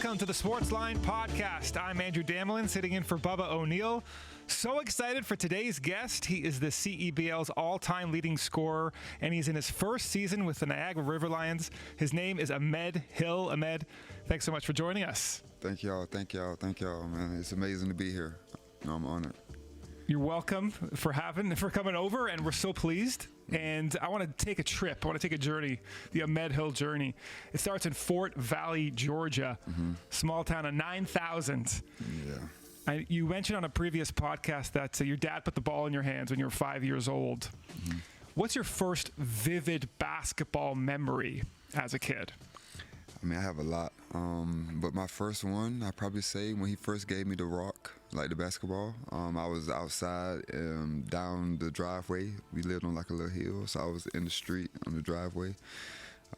Welcome to the Sportsline Podcast. I'm Andrew Damelin, sitting in for Bubba O'Neill. So excited for today's guest. He is the CEBL's all-time leading scorer, and he's in his first season with the Niagara River Lions. His name is Ahmed Hill. Ahmed, thanks so much for joining us. Thank y'all, man. It's amazing to be here. I'm honored. You're welcome for coming over, and we're so pleased. And I want to take a trip. I want to take a journey, the Ahmed Hill journey. It starts in Fort Valley, Georgia, small town of 9,000. Yeah. You mentioned on a previous podcast that your dad put the ball in your hands when you were 5 years old. What's your first vivid basketball memory as a kid? I mean, I have a lot, but my first one, I'd probably say when he first gave me the rock, like the basketball. I was outside down the driveway. We lived on like a little hill, so I was in the street on the driveway.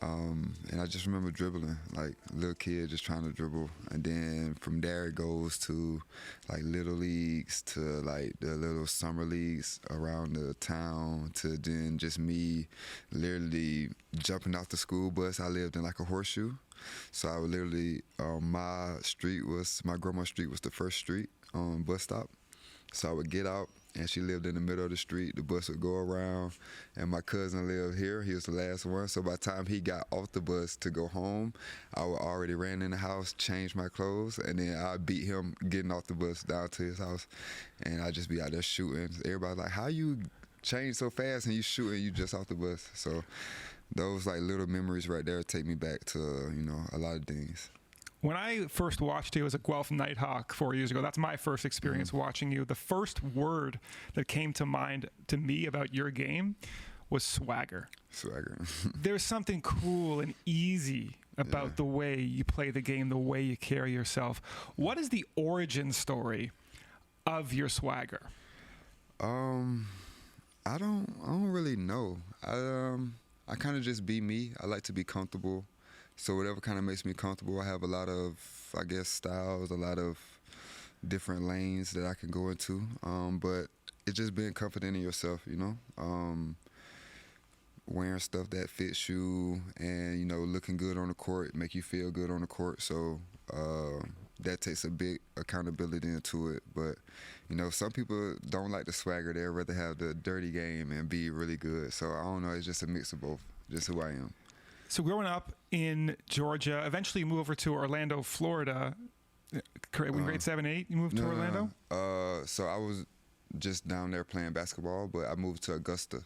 And I just remember dribbling, like a little kid just trying to dribble. And then from there it goes to like little leagues, to like the little summer leagues around the town, to then just me literally jumping off the school bus. I lived in like a horseshoe. So I would literally, my grandma's street was the first street bus stop. So I would get out, and she lived in the middle of the street. The bus would go around, and my cousin lived here. He was the last one. So by the time he got off the bus to go home, I would already ran in the house, changed my clothes, and then I'd beat him getting off the bus down to his house. And I'd just be out there shooting. Everybody's like, how you change so fast and you shooting, you just off the bus? So those like little memories right there take me back to, a lot of things. When I first watched you as a Guelph Nighthawk 4 years ago, that's my first experience watching you. The first word that came to mind to me about your game was swagger. Swagger. There's something cool and easy about the way you play the game, the way you carry yourself. What is the origin story of your swagger? I don't really know. I kind of just be me. I like to be comfortable. So whatever kind of makes me comfortable. I have a lot of, I guess, styles, a lot of different lanes that I can go into. But it's just being confident in yourself, wearing stuff that fits you and, looking good on the court, make you feel good on the court. So that takes a big accountability into it. But, some people don't like the swagger. They'd rather have the dirty game and be really good. So I don't know. It's just a mix of both, just who I am. So growing up in Georgia, eventually you moved over to Orlando, Florida. When grade 7, 8, you moved to Orlando? So I was just down there playing basketball, but I moved to Augusta,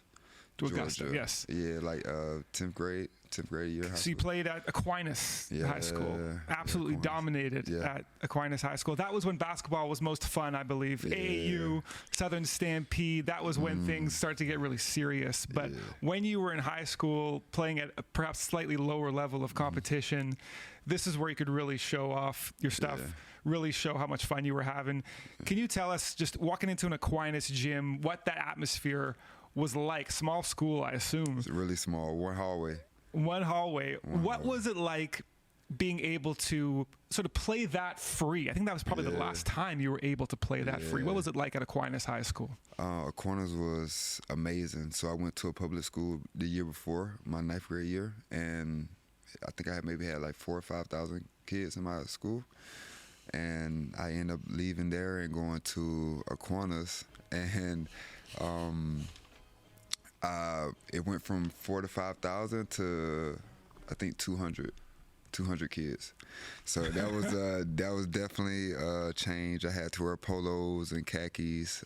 Augusta, Georgia. yes. Yeah, like 10th grade year. So you played at Aquinas High School. Absolutely dominated at Aquinas High School. That was when basketball was most fun, I believe. Yeah. AAU, Southern Stampede, that was when things started to get really serious. But when you were in high school, playing at a perhaps slightly lower level of competition, this is where you could really show off your stuff, really show how much fun you were having. Can you tell us, just walking into an Aquinas gym, what that atmosphere was like? Small school, I assume. It's really small, one hallway. What was it like being able to sort of play that free? I think that was probably the last time you were able to play that free. What was it like at Aquinas High School? Aquinas was amazing. So I went to a public school the year before, my 9th grade year, and I think I had like 4,000 or 5,000 kids in my school. And I ended up leaving there and going to Aquinas, and it went from 4,000 to 5,000 to I think 200 kids. So that was definitely a change. I had to wear polos and khakis,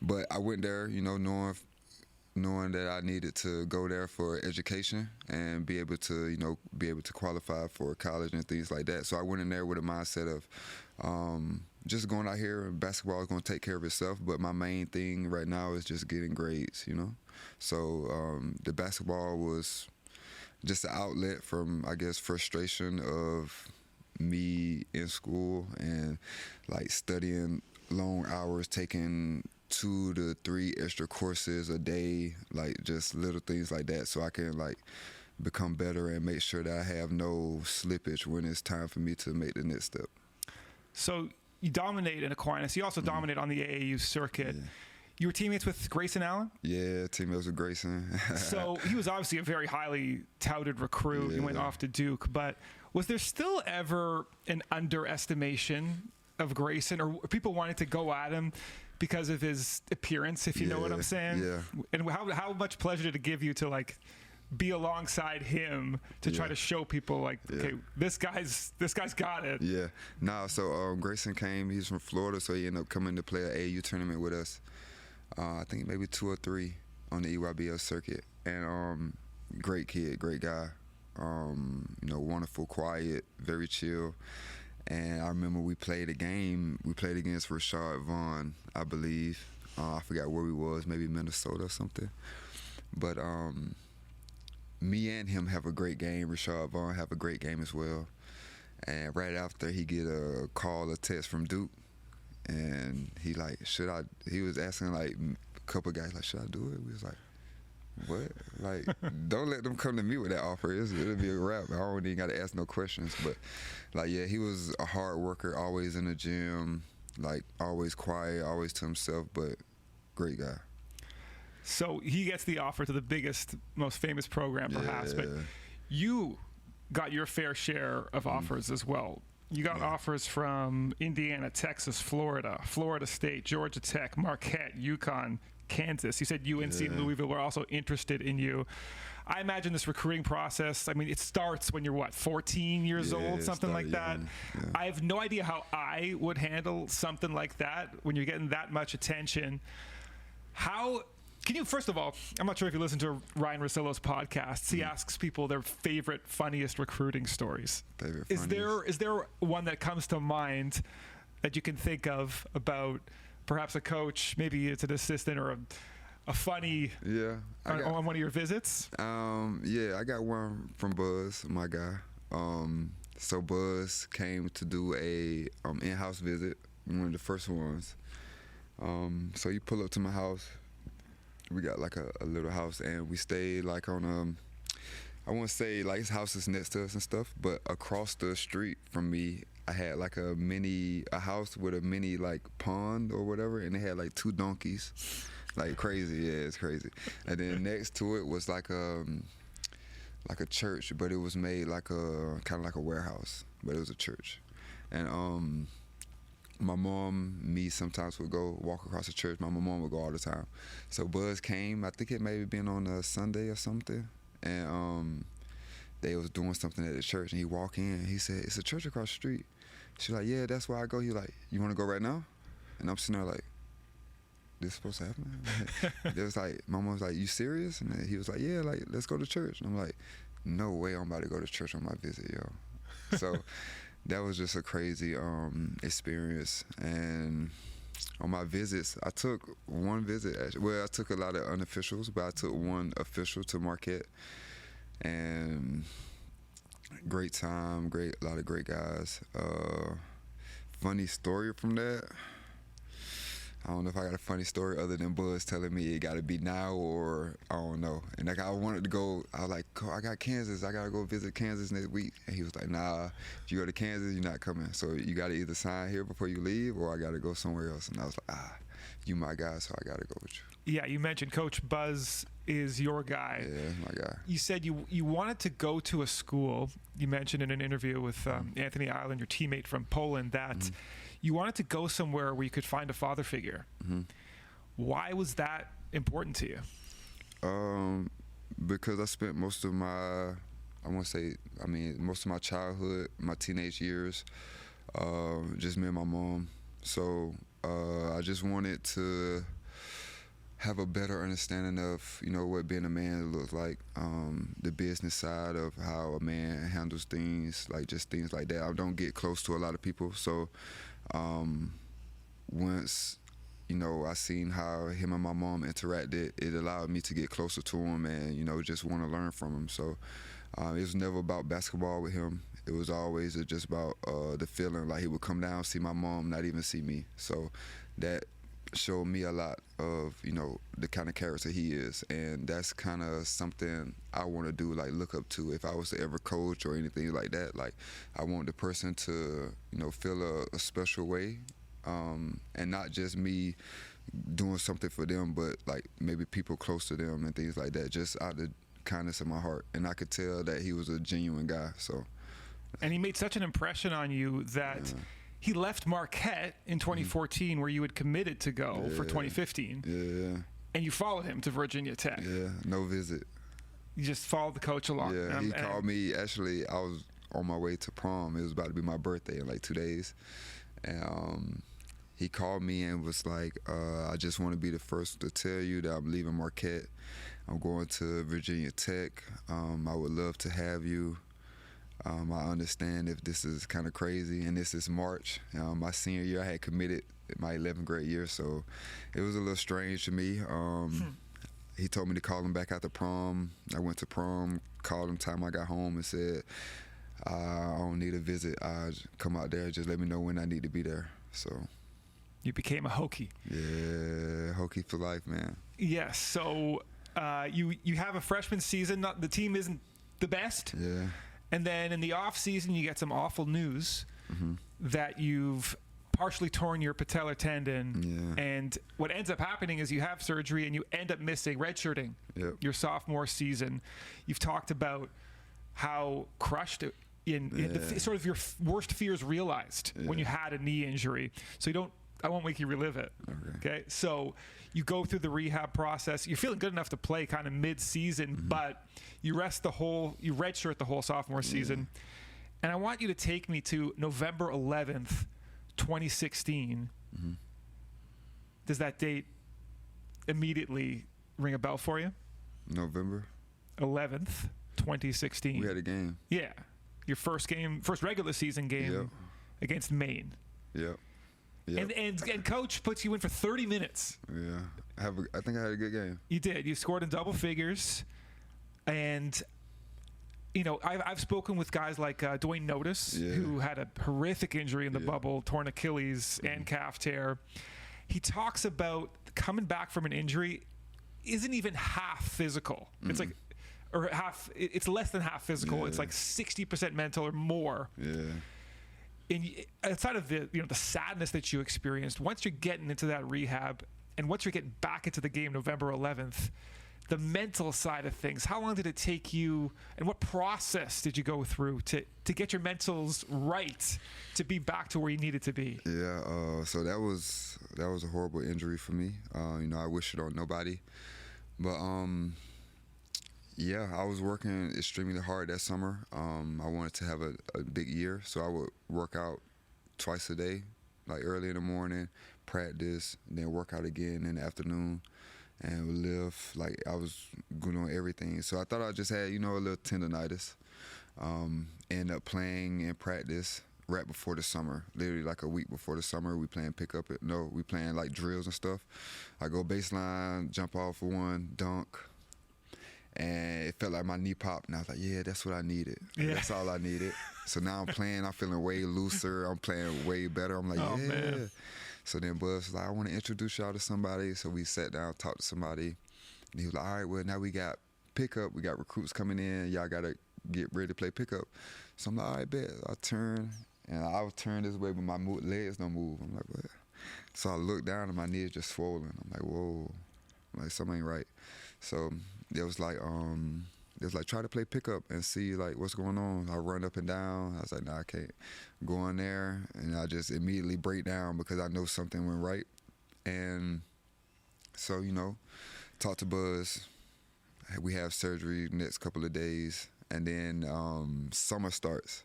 but I went there, knowing that I needed to go there for education and be able to qualify for college and things like that. So I went in there with a mindset of just going out here, and basketball is going to take care of itself, but my main thing right now is just getting grades, So the basketball was just an outlet from, I guess, frustration of me in school and like studying long hours, taking 2 to 3 extra courses a day, like just little things like that, so I can like become better and make sure that I have no slippage when it's time for me to make the next step. So you dominate in Aquinas. You also dominate on the AAU circuit. Yeah. You were teammates with Grayson Allen? Yeah, teammates with Grayson. So he was obviously a very highly touted recruit. Yeah. He went off to Duke. But Was there still ever an underestimation of Grayson, or people wanted to go at him because of his appearance, if you know what I'm saying? Yeah. And how much pleasure did it give you to like be alongside him to try to show people like, okay, this guy's got it. Yeah. Nah, so Grayson came, he's from Florida, so he ended up coming to play an AAU tournament with us. I think maybe 2 or 3 on the EYBL circuit. And great kid, great guy. Wonderful, quiet, very chill. And I remember we played a game. We played against Rashad Vaughn, I believe. I forgot where we was, maybe Minnesota or something. But me and him have a great game. Rashad Vaughn have a great game as well. And right after, he get a call, a text from Duke. And he like, he was asking like a couple guys, like, should I do it? We was like, what? Like, don't let them come to me with that offer. It'll be a wrap. I don't even got to ask no questions. But, like, yeah, he was a hard worker, always in the gym, like, always quiet, always to himself, but great guy. So he gets the offer to the biggest, most famous program, perhaps. But you got your fair share of offers as well. You got offers from Indiana, Texas, Florida, Florida State, Georgia Tech, Marquette, UConn, Kansas. You said UNC and Louisville were also interested in you. I imagine this recruiting process, I mean, it starts when you're, 14 years old, something like that. Yeah. I have no idea how I would handle something like that when you're getting that much attention. Can you, first of all, I'm not sure if you listen to Ryan Russillo's podcasts. He asks people their favorite, funniest recruiting stories. Is there one that comes to mind that you can think of about perhaps a coach, maybe it's an assistant or a funny on one of your visits? I got one from Buzz, my guy. So Buzz came to do a in-house visit, one of the first ones. So you pull up to my house. We got like a little house, and we stayed like on I won't say like his house is next to us and stuff, but across the street from me, I had like a house with a mini like pond or whatever, and they had like 2 donkeys, like crazy. Yeah, it's crazy. And then next to it was like a church, but it was made like a kind of like a warehouse, but it was a church. And my mom, me sometimes would go walk across the church. My mom would go all the time. So Buzz came, I think it may have been on a Sunday or something, and they was doing something at the church, and he walked in, and he said, it's a church across the street. She's like, yeah, that's where I go. He like, you want to go right now? And I'm sitting there like, this supposed to happen? It was like, my mom was like, you serious? And he was like, yeah, like, let's go to church. And I'm like, no way I'm about to go to church on my visit, yo. So that was just a crazy experience. And on my visits, I took one visit. I took a lot of unofficials, but I took one official to Marquette. And great time, a lot of great guys. Funny story from that. I don't know if I got a funny story other than Buzz telling me it got to be now or I don't know. And like I wanted to go, I was like, I got Kansas. I got to go visit Kansas next week. And he was like, nah, if you go to Kansas, you're not coming. So you got to either sign here before you leave or I got to go somewhere else. And I was like, you my guy, so I got to go with you. Yeah, you mentioned Coach Buzz is your guy. Yeah, my guy. You said you wanted to go to a school. You mentioned in an interview with Anthony Island, your teammate from Poland, that you wanted to go somewhere where you could find a father figure. Why was that important to you? Because I spent most of my childhood, my teenage years, just me and my mom. So I just wanted to have a better understanding of, what being a man looks like, the business side of how a man handles things, like just things like that. I don't get close to a lot of people, so once, I seen how him and my mom interacted, it allowed me to get closer to him and, just want to learn from him. So it was never about basketball with him. It was always just about the feeling like he would come down, see my mom, not even see me. So that showed me a lot of, the kind of character he is. And that's kind of something I want to do, like look up to. If I was to ever coach or anything like that, like I want the person to, feel a special way. And not just me doing something for them, but like maybe people close to them and things like that, just out of the kindness of my heart. And I could tell that he was a genuine guy. So And he made such an impression on you that he left Marquette in 2014 where you had committed to go for 2015. Yeah. And you followed him to Virginia Tech. Yeah, no visit. You just followed the coach along. Yeah, he called me. Actually, I was on my way to prom. It was about to be my birthday in like 2 days. And he called me and was like, I just want to be the first to tell you that I'm leaving Marquette. I'm going to Virginia Tech. I would love to have you. I understand if this is kind of crazy, and this is March. My senior year, I had committed my 11th grade year, so it was a little strange to me. He told me to call him back after prom. I went to prom, called him time I got home and said, I don't need a visit. I come out there, just let me know when I need to be there. So you became a Hokie. Yeah, Hokie for life, man. Yes. So you have a freshman season. The team isn't the best. Yeah. And then in the off season, you get some awful news that you've partially torn your patellar tendon. Yeah. And what ends up happening is you have surgery and you end up missing redshirting your sophomore season. You've talked about how crushed in sort of your worst fears realized when you had a knee injury. So I won't make you relive it. Okay. So you go through the rehab process. You're feeling good enough to play kind of mid-season, but you redshirt the whole sophomore season. And I want you to take me to November 11th, 2016. Does that date immediately ring a bell for you? November 11th, 2016. We had a game. Yeah. Your first regular season game against Maine. Yep. And coach puts you in for 30 minutes. Yeah. I think I had a good game. You did. You scored in double figures. And, I've spoken with guys like Dwayne Notice, who had a horrific injury in the bubble, torn Achilles and calf tear. He talks about coming back from an injury isn't even half physical. It's like, or half, it's less than half physical. It's like 60% mental or more. Yeah. And outside of the sadness that you experienced, once you're getting into that rehab and once you're getting back into the game November 11th, the mental side of things, how long did it take you and what process did you go through to get your mentals right to be back to where you needed to be? Yeah, so that was a horrible injury for me. I wish it on nobody. But I was working extremely hard that summer. I wanted to have a big year, so I would work out twice a day, like early in the morning, practice, and then work out again in the afternoon, and would live like I was good on everything. So I thought I just had, a little tendonitis. Ended up playing in practice right before the summer, literally like a week before the summer. We playing we playing like drills and stuff. I go baseline, jump off for one, dunk. And it felt like my knee popped, and I was like, yeah, that's what I needed. Yeah. That's all I needed. So now I'm playing, I'm feeling way looser, I'm playing way better. I'm like, man. So then Buzz was like, I want to introduce y'all to somebody. So we sat down, talked to somebody, and he was like, all right, well, now we got pickup, we got recruits coming in, y'all got to get ready to play pickup. So I'm like, all right, bet. I turn, and I would turn this way, but my legs don't move. I'm like, what? So I look down, and my knee is just swollen. I'm like, whoa. I'm like, something ain't right. So it was like try to play pickup and see like what's going on. I run up and down. I was like, nah, I can't go in there, and I just immediately break down because I know something went right. And so talk to Buzz. We have surgery next couple of days, and then summer starts,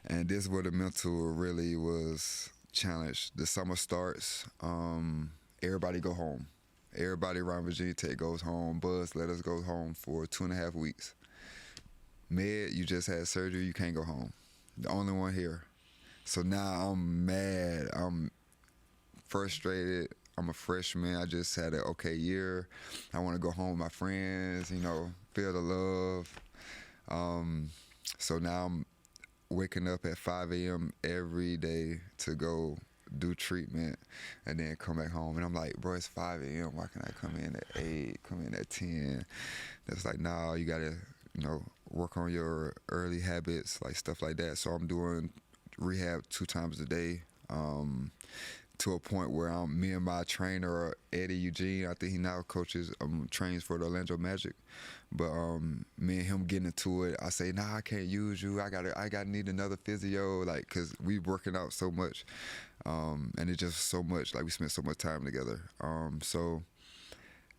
and this is where the mental really was challenged. The summer starts. Everybody go home. Everybody around Virginia Tech goes home. Buzz let us go home for 2.5 weeks. Med, you just had surgery, you can't go home. The only one here. So now I'm mad. I'm frustrated. I'm a freshman. I just had an okay year. I want to go home with my friends, feel the love. So now I'm waking up at 5 a.m. every day to go do treatment and then come back home. And I'm like, bro, it's 5 a.m. Why can't I come in at 8, come in at 10? That's like, nah, you got to, work on your early habits, like stuff like that. So I'm doing rehab 2 times a day. to a point where me and my trainer, Eddie Eugene, I think he now coaches, trains for the Orlando Magic. But me and him getting into it, I say, nah, I can't use you. I gotta need another physio, like, cause we working out so much, and it's just so much. Like we spent so much time together. So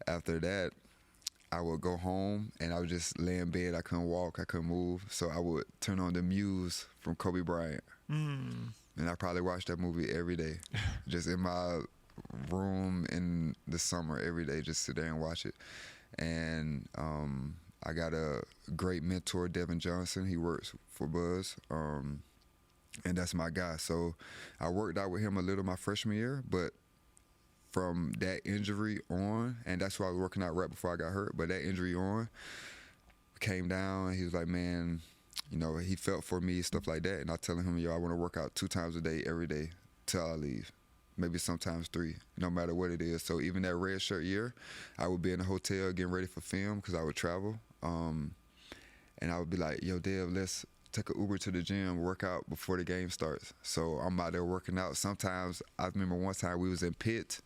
after that, I would go home and I would just lay in bed. I couldn't walk, I couldn't move. So I would turn on the Muse from Kobe Bryant. And I probably watched that movie every day, just in my room in the summer every day, just sit there and watch it. And I got a great mentor, Devin Johnson. He works for Buzz, and that's my guy. So I worked out with him a little my freshman year, but from that injury on, and that's why I was working out right before I got hurt, but that injury on came down, and he was like, man, you know, he felt for me, stuff like that. And I telling him, yo, I want to work out 2 times a day, every day, till I leave. Maybe sometimes 3, no matter what it is. So even that red shirt year, I would be in a hotel getting ready for film because I would travel. And I would be like, yo, Dev, let's take an Uber to the gym, work out before the game starts. So I'm out there working out. Sometimes, I remember one time we was in Pitt,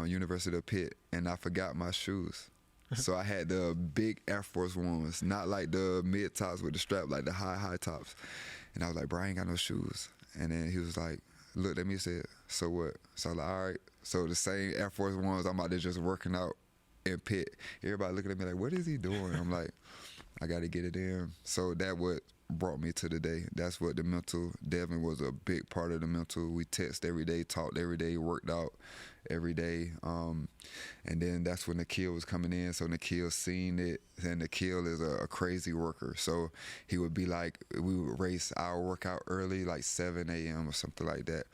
University of Pitt, and I forgot my shoes. So I had the big Air Force Ones, not like the mid tops with the strap, like the high tops. And I was like, bro, I ain't got no shoes. And then he was like, looked at me and said, so what? So I was like, all right. So the same Air Force Ones, I'm out there just working out in Pitt. Everybody looking at me like, what is he doing? I'm like, I got to get it in. So that what brought me to the day. That's what the mental, Devin was a big part of the mental. We text every day, talked every day, worked out every day. And then that's when Nikhil was coming in. So Nikhil seen it, and Nikhil is a crazy worker. So he would be like, we would race our workout early, like 7 a.m. or something like that.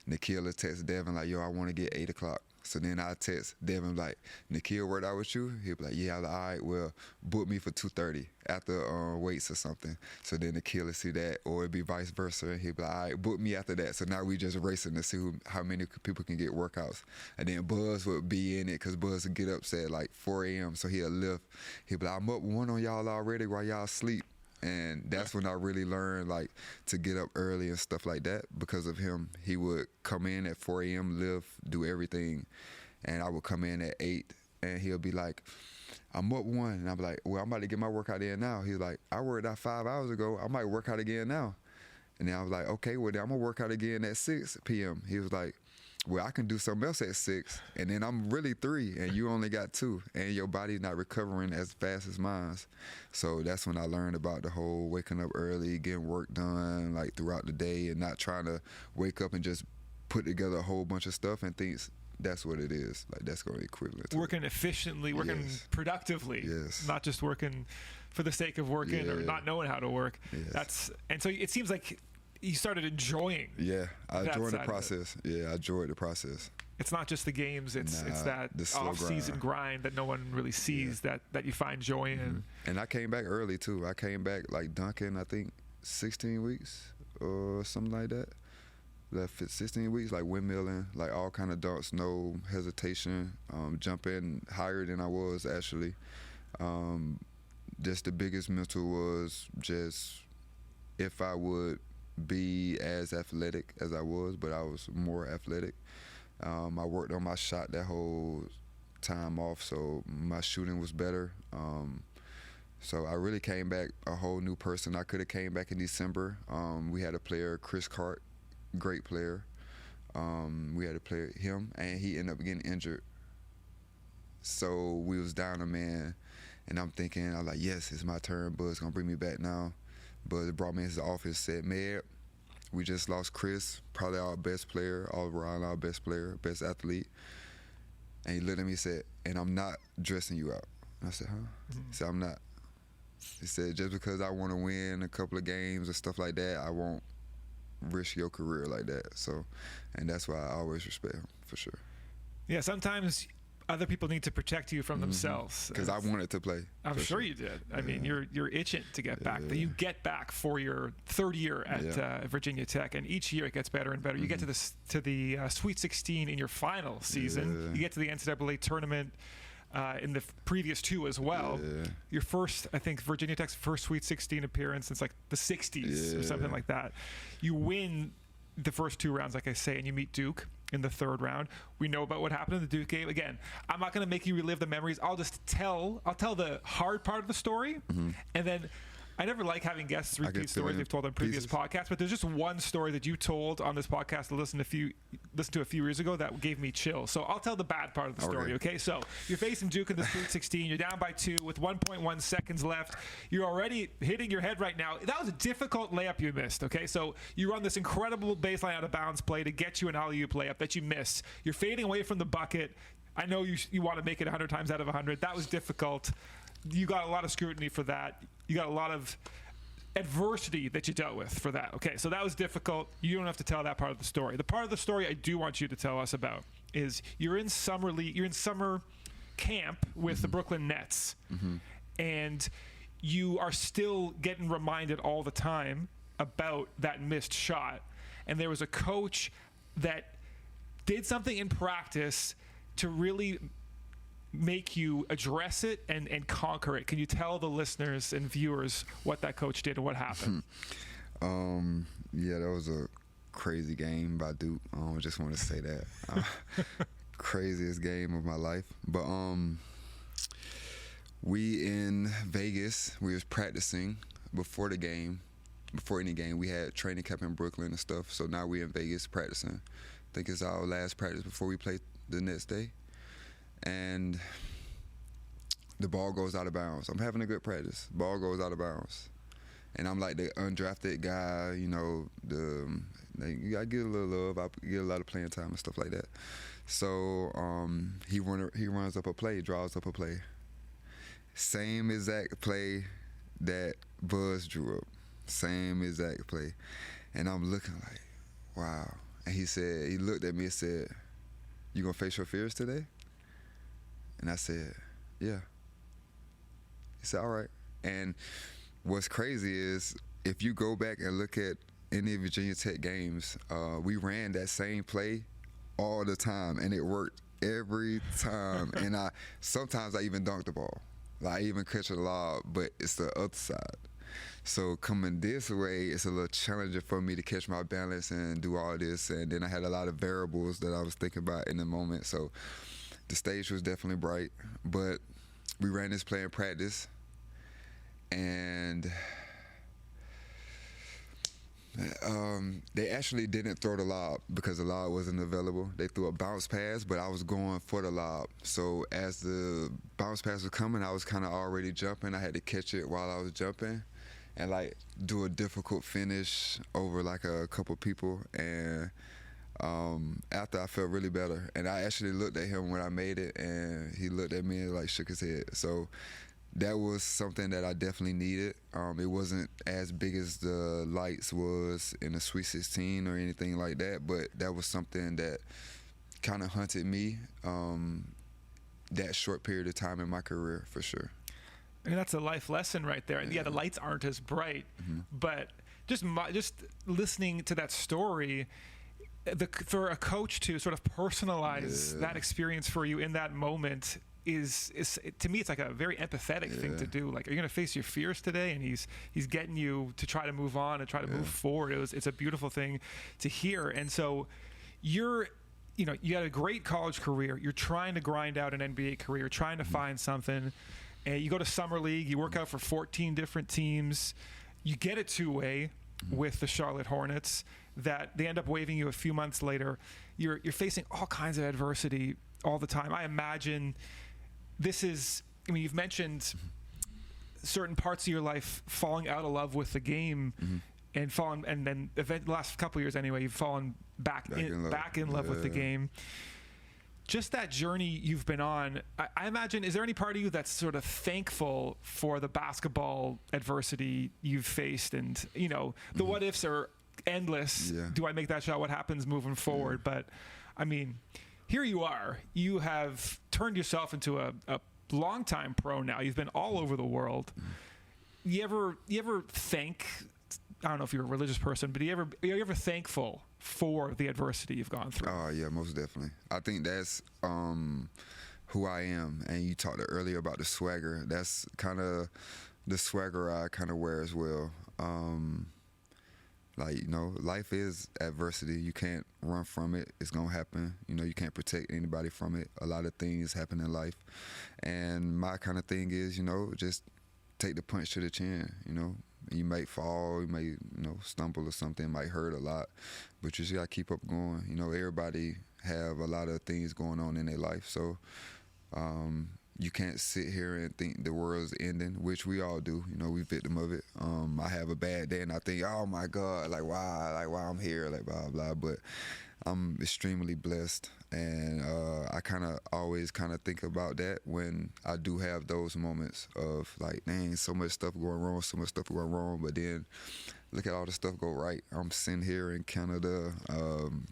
Nikhil would text Devin like, yo, I want to get 8 o'clock. So then I text Devin like, Nikhil worked out with you? He'd be like, yeah. I was like, all right, well, book me for 2:30 after weights or something. So then Nikhil would see that, or it'd be vice versa. And he'd be like, all right, book me after that. So now we just racing to see how many people can get workouts. And then Buzz would be in it because Buzz would get up at like 4 a.m. So he'll lift. He'd be like, I'm up one on y'all already while y'all sleep. And that's when I really learned, like, to get up early and stuff like that. Because of him, he would come in at 4 a.m., lift, do everything. And I would come in at 8, and he'll be like, I'm up 1. And I'm like, well, I'm about to get my workout in now. He's like, I worked out 5 hours ago. I might work out again now. And then I was like, okay, well, then I'm going to work out again at 6 p.m. He was like, well, I can do something else at 6, and then I'm really 3, and you only got 2, and your body's not recovering as fast as mine. So that's when I learned about the whole waking up early, getting work done, like, throughout the day, and not trying to wake up and just put together a whole bunch of stuff and think that's what it is. Like, that's going to be equivalent to working efficiently, working productively, not just working for the sake of working or not knowing how to work. And so it seems like you started enjoying. Yeah, I enjoyed the process. Yeah, I enjoyed the process. It's not just the games, it's that off-season grind that no one really sees that you find joy in. And I came back early too. I came back like dunking, I think 16 weeks or something like that. Left 16 weeks, like windmilling, like all kind of dunks, no hesitation, jumping higher than I was actually. Just the biggest mental was just if I would be as athletic as I was, but I was more athletic. I worked on my shot that whole time off, so my shooting was better. So I really came back a whole new person. I could have came back in December. We had a player, Chris Cart, great player. We had a player, him, and he ended up getting injured. So we was down a man, and I'm thinking, I'm like, yes, it's my turn. Buzz gonna bring me back now. Buzz brought me in his office, said, Med, we just lost Chris, probably our best player, all around our best player, best athlete. And he looked at me and said, and I'm not dressing you out. And I said, huh? He said, I'm not. He said, just because I want to win a couple of games and stuff like that, I won't risk your career like that. So, and that's why I always respect him, for sure. Yeah, sometimes other people need to protect you from themselves. Because I wanted to play. I'm sure you did. I mean, you're itching to get back. You get back for your third year at Virginia Tech, and each year it gets better and better. You get to the Sweet 16 in your final season. You get to the NCAA tournament in the previous 2 as well. Your first, I think, Virginia Tech's first Sweet 16 appearance since like the 60s or something like that. You win the first 2 rounds, like I say, and you meet Duke. in the third round. We know about what happened in the Duke game. Again, I'm not going to make you relive the memories. I'll tell the hard part of the story, and then I never like having guests repeat stories they've told on previous podcasts, but there's just one story that you told on this podcast to listen to a few years ago that gave me chills. So I'll tell the bad part of the story, okay? So you're facing Duke in the Sweet 16. You're down by 2 with 1.1 seconds left. You're already hitting your head right now. That was a difficult layup you missed, okay? So you run this incredible baseline out of bounds play to get you an alley-oop layup that you miss. You're fading away from the bucket. I know you want to make it 100 times out of 100. That was difficult. You got a lot of scrutiny for that. You got a lot of adversity that you dealt with for that. Okay, so that was difficult. You don't have to tell that part of the story. The part of the story I do want you to tell us about is you're in summer camp with the Brooklyn Nets, and you are still getting reminded all the time about that missed shot. And there was a coach that did something in practice to really make you address it and conquer it. Can you tell the listeners and viewers what that coach did and what happened? Yeah, that was a crazy game by Duke. I just want to say that. Craziest game of my life. But we in Vegas, we was practicing before the game, before any game. We had training camp in Brooklyn and stuff. So now we in Vegas practicing. I think it's our last practice before we play the next day. And the ball goes out of bounds. I'm having a good practice. Ball goes out of bounds. And I'm like the undrafted guy, you know, I get a little love. I get a lot of playing time and stuff like that. So he runs up a play, draws up a play. Same exact play that Buzz drew up. Same exact play. And I'm looking like, wow. And he looked at me and said, "You gonna face your fears today?" And I said, "Yeah." He said, "All right." And what's crazy is if you go back and look at any Virginia Tech games, we ran that same play all the time, and it worked every time. And sometimes I even dunked the ball. Like, I even catch a lob, but it's the other side. So coming this way, it's a little challenging for me to catch my balance and do all this. And then I had a lot of variables that I was thinking about in the moment. So the stage was definitely bright, but we ran this play in practice, and they actually didn't throw the lob because the lob wasn't available. They threw a bounce pass, but I was going for the lob. So as the bounce pass was coming, I was kind of already jumping. I had to catch it while I was jumping and like do a difficult finish over like a couple people. And after, I felt really better, and I actually looked at him when I made it, and he looked at me and like shook his head. So that was something that I definitely needed. It wasn't as big as the lights was in the Sweet 16 or anything like that, but that was something that kind of hunted me that short period of time in my career, for sure. I mean, that's a life lesson right there. Yeah, the lights aren't as bright, but just listening to that story, for a coach to sort of personalize that experience for you in that moment is to me, it's like a very empathetic thing to do. Like, are you going to face your fears today? And he's getting you to try to move on and try to move forward. It's a beautiful thing to hear. And so you had a great college career. You're trying to grind out an NBA career, trying to find something. And you go to summer league. You work out for 14 different teams. You get a two-way with the Charlotte Hornets that they end up waiving you a few months later. You're facing all kinds of adversity all the time. I imagine you've mentioned certain parts of your life falling out of love with the game and then the last couple of years anyway, you've fallen back in love with the game. Just that journey you've been on, I imagine, is there any part of you that's sort of thankful for the basketball adversity you've faced? And, the what ifs are endless. Yeah. Do I make that shot? What happens moving forward? But, I mean, here you are. You have turned yourself into a longtime pro now. You've been all over the world. You ever thank, I don't know if you're a religious person, but are you ever thankful for the adversity you've gone through? Oh, yeah, most definitely. I think that's who I am. And you talked earlier about the swagger. That's kind of the swagger I kind of wear as well. like, you know, life is adversity. You can't run from it. It's gonna happen. You know, you can't protect anybody from it. A lot of things happen in life, and my kind of thing is, you know, just take the punch to the chin. You know, you might fall, you might, you know, stumble or something. It might hurt a lot, but you just gotta keep up going. You know, everybody have a lot of things going on in their life, so you can't sit here and think the world's ending, which we all do. You know, we victim of it. I have a bad day and I think, oh my God, like why I'm here, like blah blah. But I'm extremely blessed, and I kind of always kind of think about that when I do have those moments of like, dang, so much stuff going wrong, so much stuff going wrong, but then look at all the stuff go right. I'm sitting here in Canada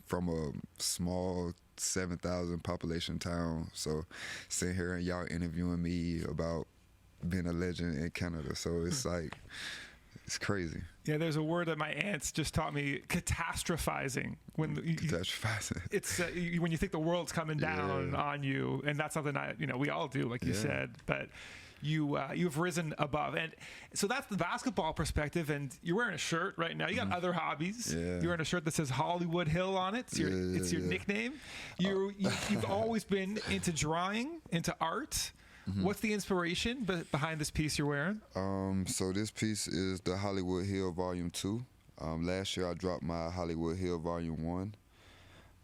from a small 7,000 population town, so sitting here and y'all interviewing me about being a legend in Canada, so it's like, it's crazy. Yeah, there's a word that my aunts just taught me: catastrophizing. Catastrophizing. It's when you think the world's coming down on you, and that's something that, you know, we all do, like you said, but you've risen above. And so that's the basketball perspective, and you're wearing a shirt right now. You got other hobbies. You're wearing a shirt that says Hollywood Hill on it. It's your nickname. You've always been into drawing, into art. What's the inspiration behind this piece you're wearing? So this piece is the Hollywood Hill Volume 2. Last year I dropped my Hollywood Hill Volume 1.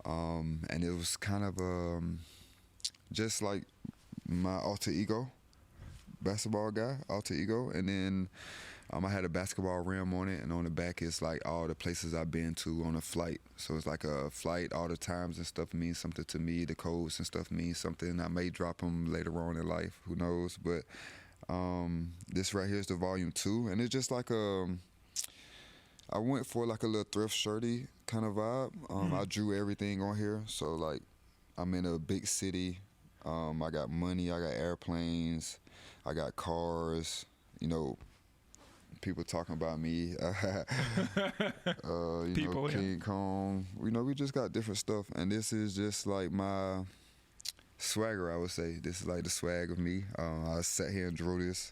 And it was kind of just like my alter ego, basketball guy, alter ego. And then I had a basketball rim on it, and on the back it's like all the places I've been to on a flight. So it's like a flight, all the times and stuff means something to me. The codes and stuff means something. I may drop them later on in life, who knows. But this right here is the Volume 2, and it's just like I went for like a little thrift shirty kind of vibe. I drew everything on here, so like I'm in a big city. I got money, I got airplanes, I got cars, you know, people talking about me, people, King Kong, you know, we just got different stuff, and this is just like my swagger, I would say. This is like the swag of me. I sat here and drew this,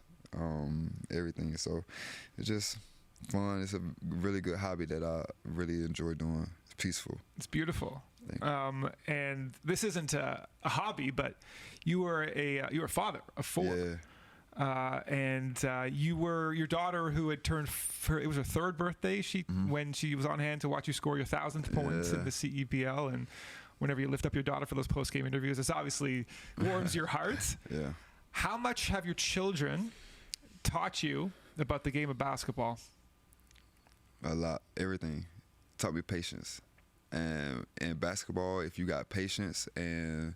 everything, so it's just fun. It's a really good hobby that I really enjoy doing. It's peaceful. It's beautiful. And this isn't a hobby, but you were a father of 4. And you were your daughter who had turned it was her 3rd birthday. When she was on hand to watch you score your 1,000th points in the CEPL, and whenever you lift up your daughter for those post-game interviews, this obviously warms your heart. How much have your children taught you about the game of basketball? A lot. Everything. Taught me patience. And in basketball, if you got patience and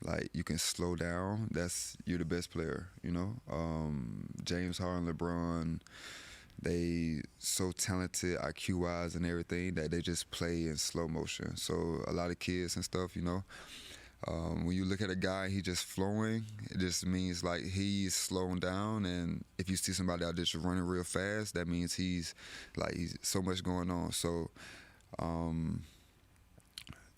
like you can slow down, you're the best player, you know. James Harden, LeBron, they so talented IQ wise and everything that they just play in slow motion. So a lot of kids and stuff, you know, when you look at a guy, he just flowing, it just means like he's slowing down. And if you see somebody out there just running real fast, that means he's so much going on. So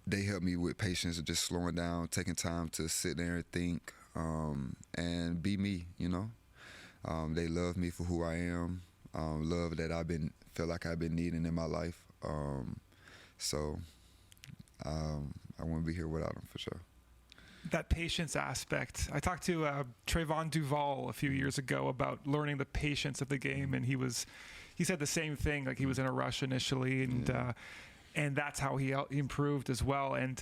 they help me with patience of just slowing down, taking time to sit there and think, and be me, you know. They love me for who I am, love that feel like I've been needing in my life. So I wouldn't be here without them for sure. That patience aspect. I talked to Trayvon Duval a few years ago about learning the patience of the game, and he said the same thing. Like he was in a rush initially, and that's how he improved as well. And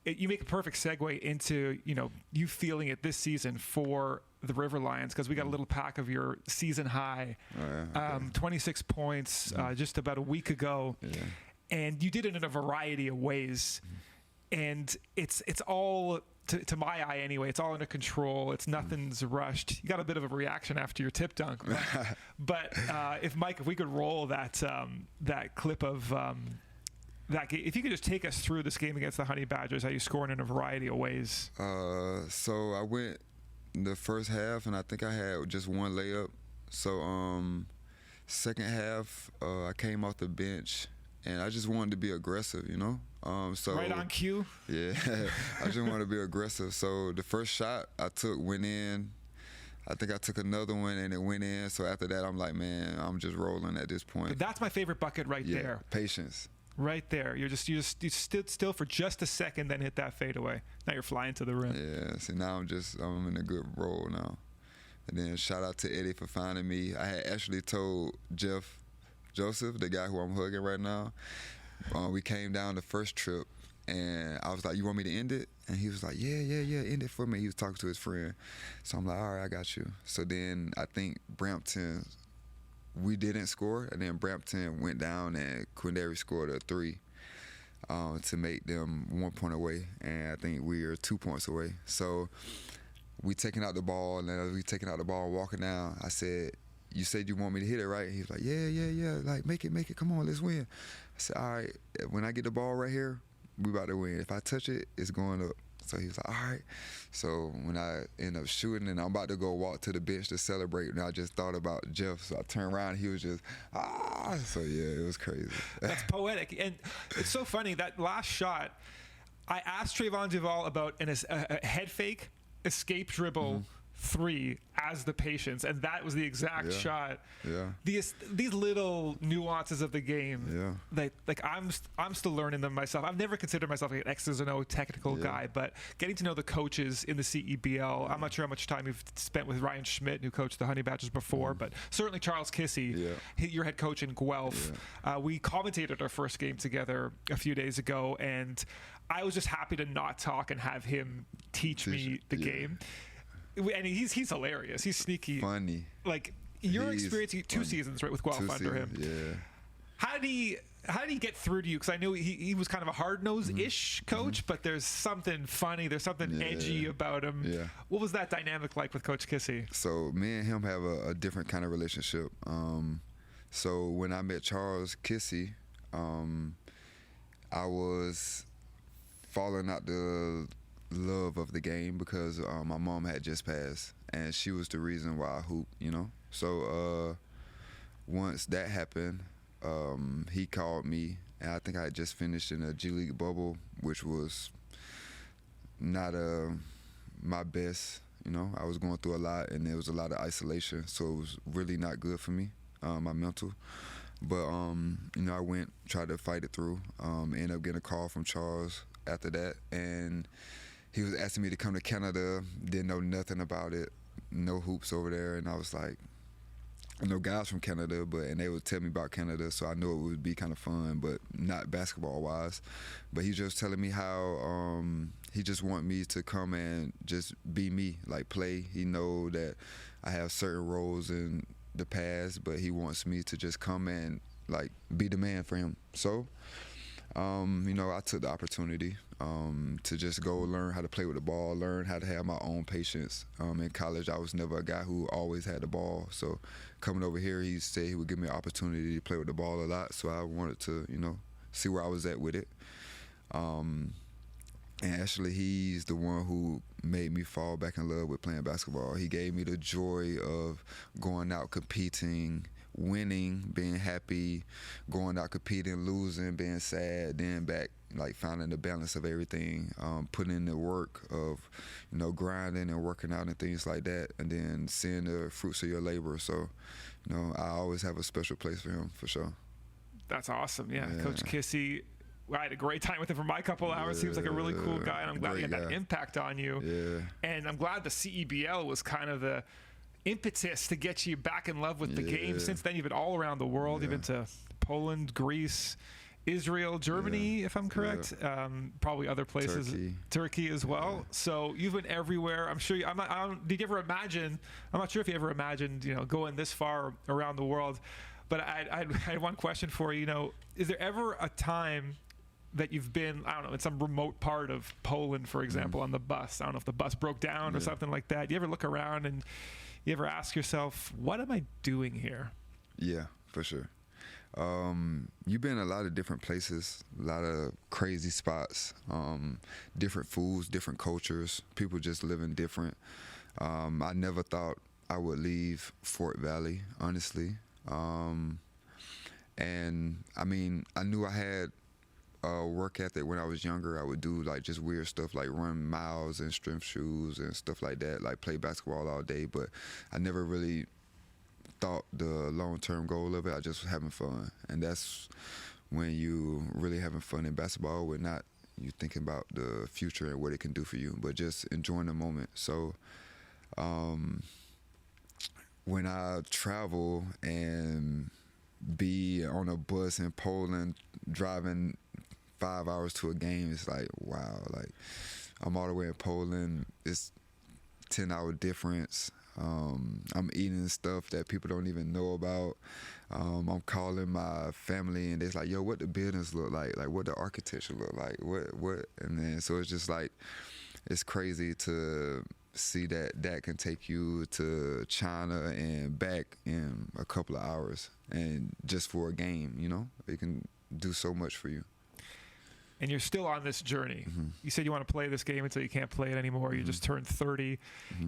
you make a perfect segue into, you know, you feeling it this season for the River Lions, because we got a little pack of your season high, 26 points just about a week ago, and you did it in a variety of ways, and it's all. To my eye anyway, it's all under control. It's nothing's rushed. You got a bit of a reaction after your tip dunk, but if we could roll that clip of that game, if you could just take us through this game against the Honey Badgers, how you scored in a variety of ways. So I went the first half, and I think I had just one layup. So second half, I came off the bench, and I just wanted to be aggressive, you know. So right on cue. Yeah, I just wanted to be aggressive. So the first shot I took went in. I think I took another one and it went in. So after that, I'm like, man, I'm just rolling at this point. That's my favorite bucket right there. Patience. Right there. You stood still for just a second, then hit that fadeaway. Now you're flying to the rim. Yeah. See, now I'm in a good role now. And then shout out to Eddie for finding me. I had actually told Joseph, the guy who I'm hugging right now, we came down the first trip, and I was like, you want me to end it? And he was like, yeah, end it for me. He was talking to his friend. So I'm like, all right, I got you. So then I think Brampton, we didn't score, and then Brampton went down, and Quindary scored a 3 to make them 1 point away, and I think we are 2 points away. So we taking out the ball, and as we taking out the ball, walking down, I said, you said you want me to hit it, right? He was like, yeah, like, make it, come on, let's win. I said, all right, when I get the ball right here, we about to win. If I touch it, it's going up. So he was like, all right. So when I end up shooting, and I'm about to go walk to the bench to celebrate, and I just thought about Jeff. So I turned around, and he was just, So yeah, it was crazy. That's poetic. And it's so funny, that last shot, I asked Trayvon Duval about a head fake, escape dribble, 3 as the patience, and that was the exact shot. Yeah. These little nuances of the game. Yeah. Like I'm still learning them myself. I've never considered myself like an X's and O technical guy, but getting to know the coaches in the CEBL. I'm not sure how much time you've spent with Ryan Schmidt, who coached the Honey Badgers before, but certainly Charles Kissy, your head coach in Guelph. We commentated our first game together a few days ago, and I was just happy to not talk and have him teach me the game. And he's hilarious. He's sneaky. Funny. Like, your experience, 2 seasons, right, with Guelph under him. Yeah. How did he get through to you? Because I know he was kind of a hard-nosed-ish coach, but there's something funny, there's something edgy about him. Yeah. What was that dynamic like with Coach Kissy? So me and him have a different kind of relationship. So when I met Charles Kissy, I was falling out the love of the game because my mom had just passed, and she was the reason why I hooped, So once that happened, he called me, and I think I had just finished in a G League bubble, which was not my best. I was going through a lot, and there was a lot of isolation, so it was really not good for me, my mental. But I went, tried to fight it through. Ended up getting a call from Charles after that, and he was asking me to come to Canada. Didn't know nothing about it, no hoops over there, and I was like, I know guys from Canada, and they would tell me about Canada, so I knew it would be kind of fun, but not basketball-wise. But he just telling me how he just want me to come and just be me, like play. He know that I have certain roles in the past, but he wants me to just come and like be the man for him. So, I took the opportunity to just go learn how to play with the ball, learn how to have my own patience. In college, I was never a guy who always had the ball. So coming over here, he said he would give me an opportunity to play with the ball a lot. So I wanted to, see where I was at with it. And actually, he's the one who made me fall back in love with playing basketball. He gave me the joy of going out competing, winning, being happy, going out competing, losing, being sad, then back, like finding the balance of everything, putting in the work of, grinding and working out and things like that, and then seeing the fruits of your labor. So, I always have a special place for him, for sure. That's awesome. Yeah. Coach Kissy, I had a great time with him for my couple of hours. He was like a really cool guy, and I'm glad he had that impact on you. Yeah. And I'm glad the CEBL was kind of the impetus to get you back in love with the game. Since then, you've been all around the world. You've been to Poland, Greece, Israel, Germany, if I'm correct. Probably other places, Turkey as well. So you've been everywhere. I'm sure. Did you ever imagine? I'm not sure if you ever imagined, going this far around the world. But I had one question for you. Is there ever a time that you've been, I don't know, in some remote part of Poland, for example, on the bus? I don't know if the bus broke down or something like that. You ever look around and you ever ask yourself, what am I doing here? Yeah, for sure. You've been in a lot of different places, a lot of crazy spots, different foods, different cultures, people just living different. I never thought I would leave Fort Valley, honestly. And I mean, I knew I had work ethic when I was younger. I would do like just weird stuff like run miles in strength shoes and stuff like that, like play basketball all day, but I never really thought the long-term goal of it. I just was having fun, and that's when you really having fun in basketball with not you thinking about the future and what it can do for you, but just enjoying the moment. So when I travel and be on a bus in Poland driving 5 hours to a game, it's like, wow, like I'm all the way in Poland. It's 10-hour difference. I'm eating stuff that people don't even know about. I'm calling my family and it's like, yo, what the buildings look like what the architecture look like, what, and then so it's just like, it's crazy to see that can take you to China and back in a couple of hours, and just for a game, you know, it can do so much for you. And you're still on this journey. You said you want to play this game until you can't play it anymore. You just turned 30.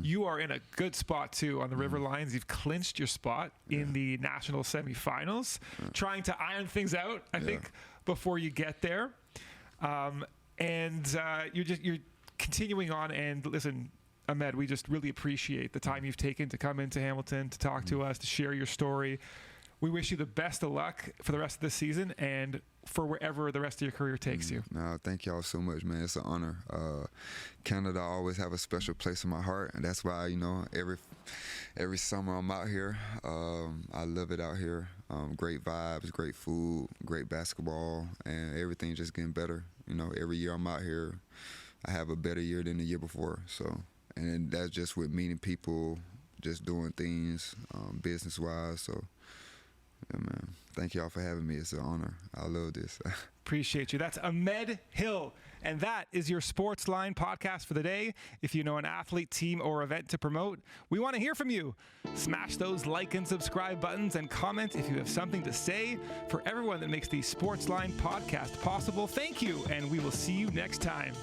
You are in a good spot, too, on the River Lions. You've clinched your spot in the national semifinals, trying to iron things out, I think, before you get there. You're continuing on. And listen, Ahmed, we just really appreciate the time you've taken to come into Hamilton, to talk to us, to share your story. We wish you the best of luck for the rest of this season and for wherever the rest of your career takes you. No, thank y'all so much, man. It's an honor. Canada always have a special place in my heart, and that's why, you know, every summer I'm out here. I love it out here. Great vibes, great food, great basketball, and everything just getting better. You know, every year I'm out here, I have a better year than the year before. So, and that's just with meeting people, just doing things business-wise. So, yeah, man. Thank y'all for having me. It's an honor. I love this. Appreciate you. That's Ahmed Hill. And that is your Sportsline podcast for the day. If you know an athlete, team, or event to promote, we want to hear from you. Smash those like and subscribe buttons and comment if you have something to say. For everyone that makes the Sportsline podcast possible, thank you. And we will see you next time.